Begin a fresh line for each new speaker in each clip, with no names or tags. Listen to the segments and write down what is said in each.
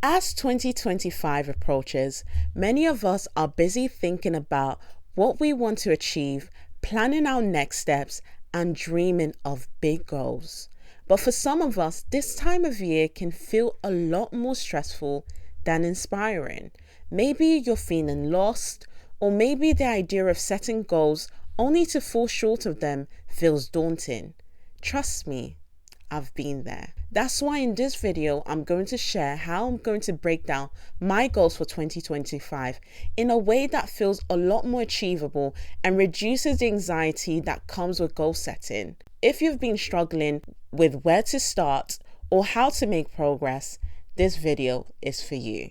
As 2025 approaches, many of us are busy thinking about what we want to achieve, planning our next steps, and dreaming of big goals. But for some of us, this time of year can feel a lot more stressful than inspiring. Maybe you're feeling lost, or maybe the idea of setting goals only to fall short of them feels daunting. Trust me, I've been there. That's why in this video, I'm going to share how I'm going to break down my goals for 2025 in a way that feels a lot more achievable and reduces the anxiety that comes with goal setting. If you've been struggling with where to start or how to make progress, this video is for you.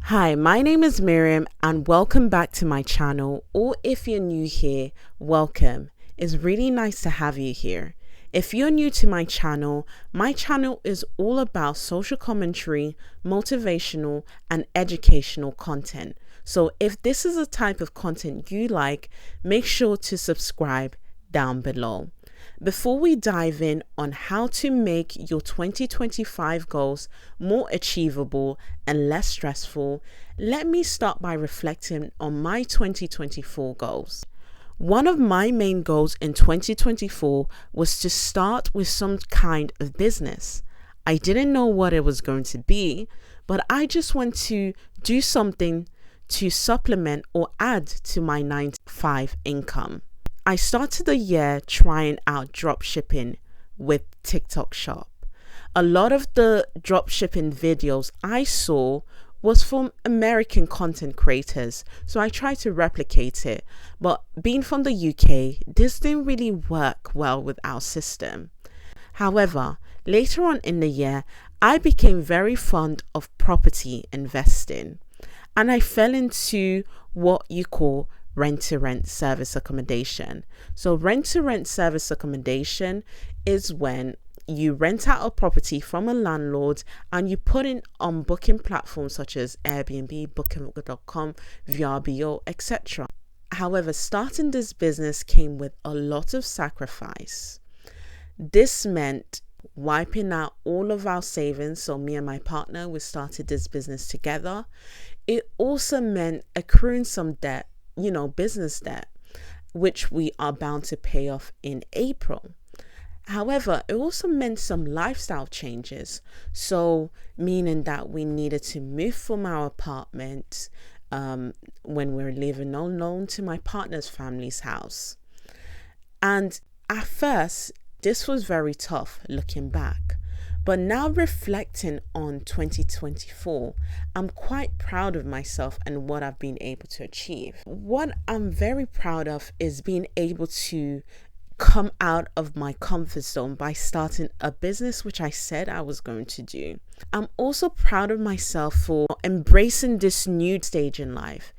Hi, my name is Miriam and welcome back to my channel, or if you're new here, welcome. It's really nice to have you here. If you're new to my channel is all about social commentary, motivational and educational content. So if this is a type of content you like, make sure to subscribe down below. Before we dive in on how to make your 2025 goals more achievable and less stressful, let me start by reflecting on my 2024 goals. One of my main goals in 2024 was to start with some kind of business. I didn't know what it was going to be, but I just want to do something to supplement or add to my 9-to-5 income. I started the year trying out drop shipping with TikTok Shop. A lot of the drop shipping videos I saw was from American content creators, so I tried to replicate it. But being from the UK, this didn't really work well with our system. However, later on in the year, I became very fond of property investing, and I fell into what you call rent-to-rent service accommodation. So rent-to-rent service accommodation is when you rent out a property from a landlord and you put it on booking platforms such as Airbnb, Booking.com, VRBO, etc. However, starting this business came with a lot of sacrifice. This meant wiping out all of our savings. So me and my partner, we started this business together. It also meant accruing some debt, business debt, which we are bound to pay off in April. However, it also meant some lifestyle changes. So meaning that we needed to move from our apartment when we were living alone to my partner's family's house. And at first, this was very tough looking back. But now reflecting on 2024, I'm quite proud of myself and what I've been able to achieve. What I'm very proud of is being able to come out of my comfort zone by starting a business, which I said I was going to do. I'm also proud of myself for embracing this new stage in life,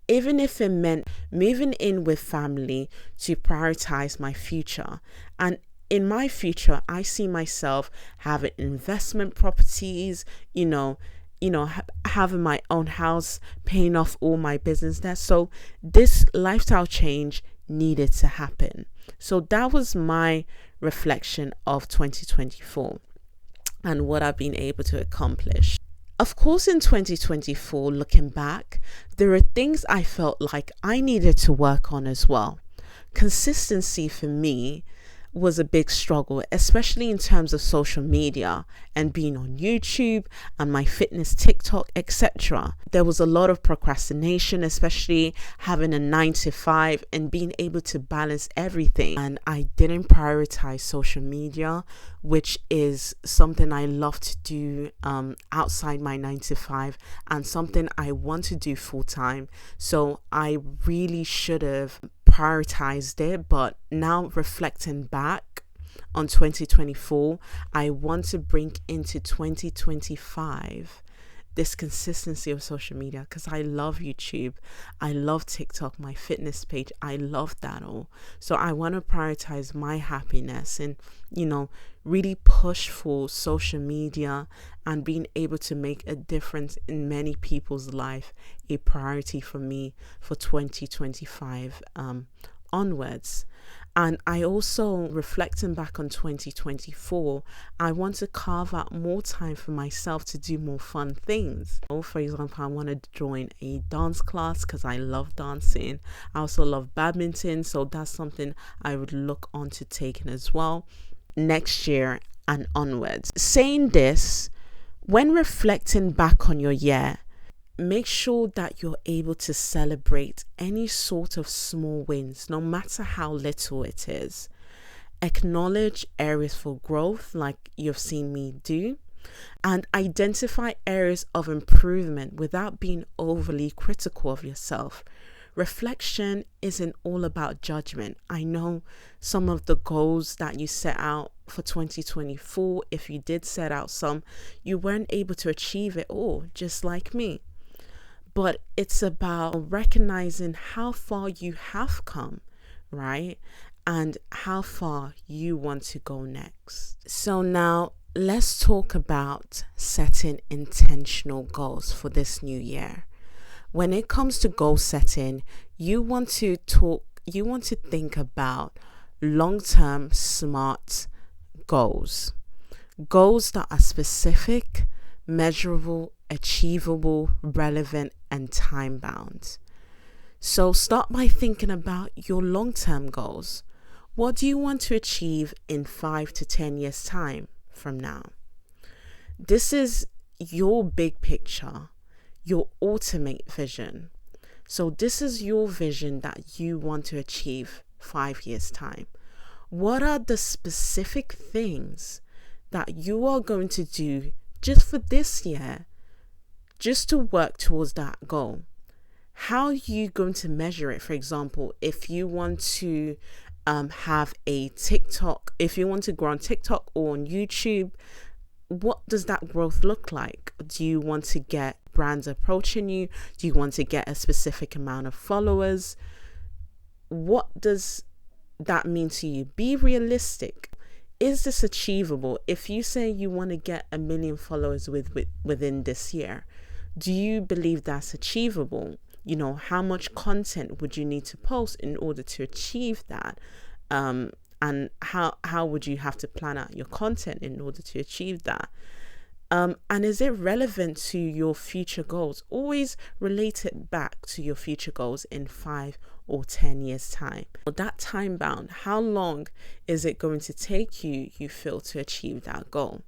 even if it meant moving in with family to prioritize my future. And in my future, I see myself having investment properties, having my own house, paying off all my business debt. So this lifestyle change needed to happen. So that was my reflection of 2024 and what I've been able to accomplish. Of course, in 2024, looking back, there are things I felt like I needed to work on as well. Consistency for me was a big struggle, especially in terms of social media and being on YouTube and my fitness TikTok, etc. There was a lot of procrastination, especially having a 9-to-5 and being able to balance everything. And I didn't prioritize social media, which is something I love to do outside my 9-to-5 and something I want to do full time. So I really should have prioritized it, but now reflecting back on 2024, I want to bring into 2025 this consistency of social media, because I love YouTube, I love TikTok, my fitness page, I love that all. So I want to prioritize my happiness and really push for social media and being able to make a difference in many people's life, a priority for me for 2025 onwards. And I also, reflecting back on 2024, I want to carve out more time for myself to do more fun things. For example, I want to join a dance class because I love dancing. I also love badminton, so that's something I would look on to taking as well next year and onwards. Saying this, when reflecting back on your year, make sure that you're able to celebrate any sort of small wins, no matter how little it is. Acknowledge areas for growth, like you've seen me do, and identify areas of improvement without being overly critical of yourself. Reflection isn't all about judgment. I know some of the goals that you set out for 2024, if you did set out some, you weren't able to achieve it all, just like me. But it's about recognizing how far you have come, right? And how far you want to go next. So now let's talk about setting intentional goals for this new year. When it comes to goal setting, you want to think about long-term smart goals. Goals that are specific, measurable, achievable, relevant, and time-bound. So start by thinking about your long-term goals. What do you want to achieve in 5 to 10 years' time from now? This is your big picture, your ultimate vision. So this is your vision that you want to achieve 5 years' time. What are the specific things that you are going to do just for this year, just to work towards that goal? How are you going to measure it? For example, if you want to have a TikTok, if you want to grow on TikTok or on YouTube, what does that growth look like? Do you want to get brands approaching you? Do you want to get a specific amount of followers? What does that mean to you? Be realistic. Is this achievable? If you say you want to get 1 million followers within this year, do you believe that's achievable? You know, how much content would you need to post in order to achieve that? And how would you have to plan out your content in order to achieve that? And is it relevant to your future goals? Always relate it back to your future goals in 5 or 10 years' time. That time bound, how long is it going to take you feel, to achieve that goal?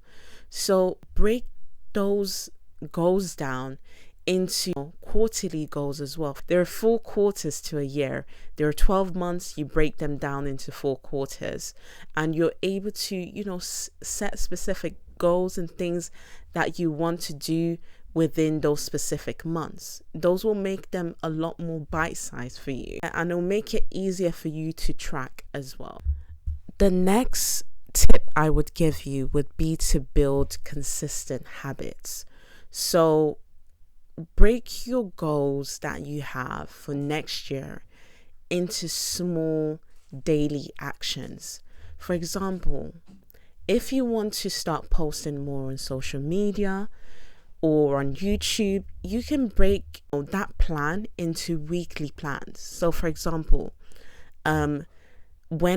So break those goals down into quarterly goals as well. There are 4 quarters to a year. There are 12 months. You break them down into 4 quarters, and you're able to, set specific goals and things that you want to do within those specific months. Those will make them a lot more bite-sized for you, and it'll make it easier for you to track as well. The next tip I would give you would be to build consistent habits. So break your goals that you have for next year into small daily actions. For example, if you want to start posting more on social media or on YouTube, you can break that plan into weekly plans. So for example, when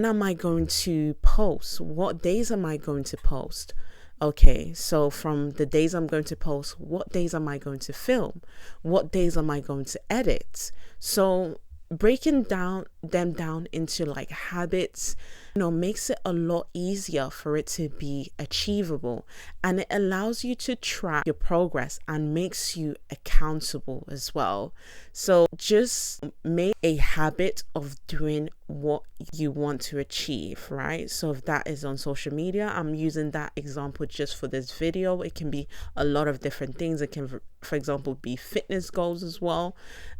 am I going to post? What days am I going to post? Okay, so from the days I'm going to post, what days am I going to film? What days am I going to edit? So breaking them down into like habits, makes it a lot easier for it to be achievable, and it allows you to track your progress and makes you accountable as well. So just make a habit of doing what you want to achieve, right? So if that is on social media, I'm using that example just for this video. It can be a lot of different things. It can, for example, be fitness goals as well.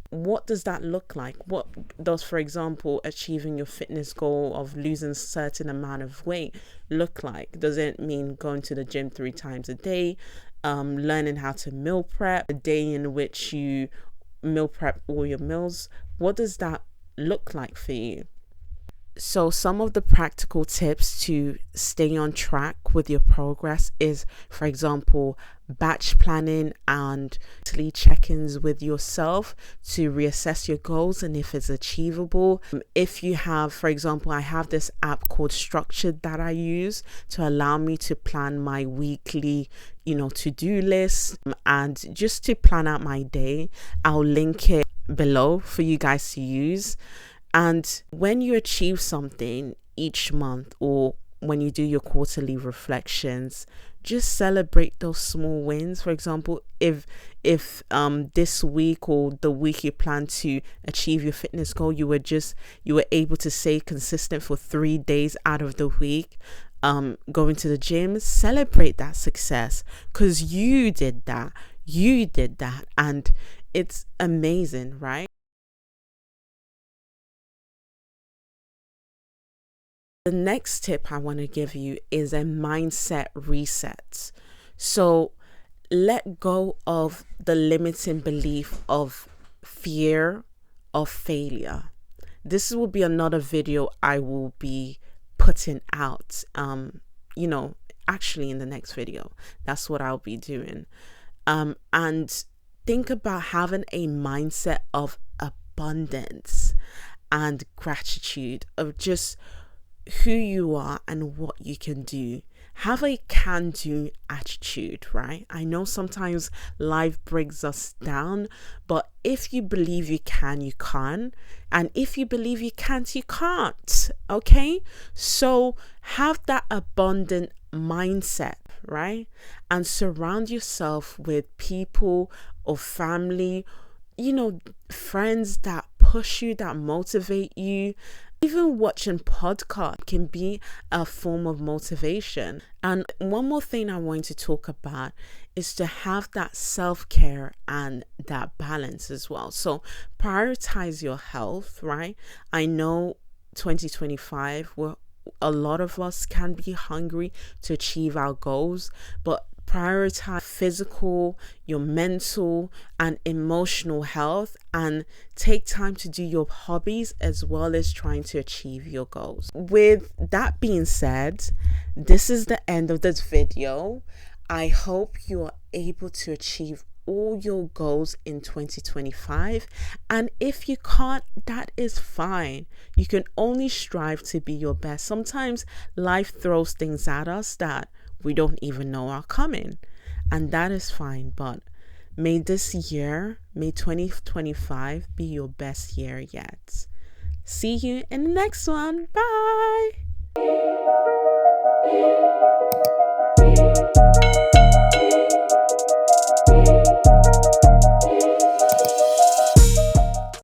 What does that look like? What does, for example, achieving your fitness goal of losing a certain amount of weight look like? Does it mean going to the gym 3 times a day, learning how to meal prep, a day in which you meal prep all your meals? What does that look like for you? So some of the practical tips to stay on track with your progress is, for example, batch planning and daily check-ins with yourself to reassess your goals and if it's achievable. If you have, for example, I have this app called Structured that I use to allow me to plan my weekly, to-do list and just to plan out my day. I'll link it below for you guys to use. And when you achieve something each month or when you do your quarterly reflections, just celebrate those small wins. For example, if this week or the week you plan to achieve your fitness goal, you were able to stay consistent for 3 days out of the week, going to the gym, celebrate that success because you did that, and it's amazing, right? The next tip I want to give you is a mindset reset. So let go of the limiting belief of fear of failure. This will be another video I will be putting out, actually in the next video. That's what I'll be doing. And think about having a mindset of abundance and gratitude, of just who you are and what you can do. Have a can-do attitude, right? I know sometimes life brings us down, but if you believe you can, you can. And if you believe you can't, you can't. Okay? So have that abundant mindset, right? And surround yourself with people or family, friends that push you, that motivate you. Even watching podcast can be a form of motivation. And one more thing I want to talk about is to have that self-care and that balance as well. So prioritize your health, right? I know 2025, a lot of us can be hungry to achieve our goals, but prioritize physical, your mental and emotional health, and take time to do your hobbies as well as trying to achieve your goals. With that being said, this is the end of this video. I hope you are able to achieve all your goals in 2025, and if you can't, that is fine. You can only strive to be your best. Sometimes life throws things at us that we don't even know are coming, and that is fine. But may this year, may 2025 be your best year yet. See you in the next one. Bye.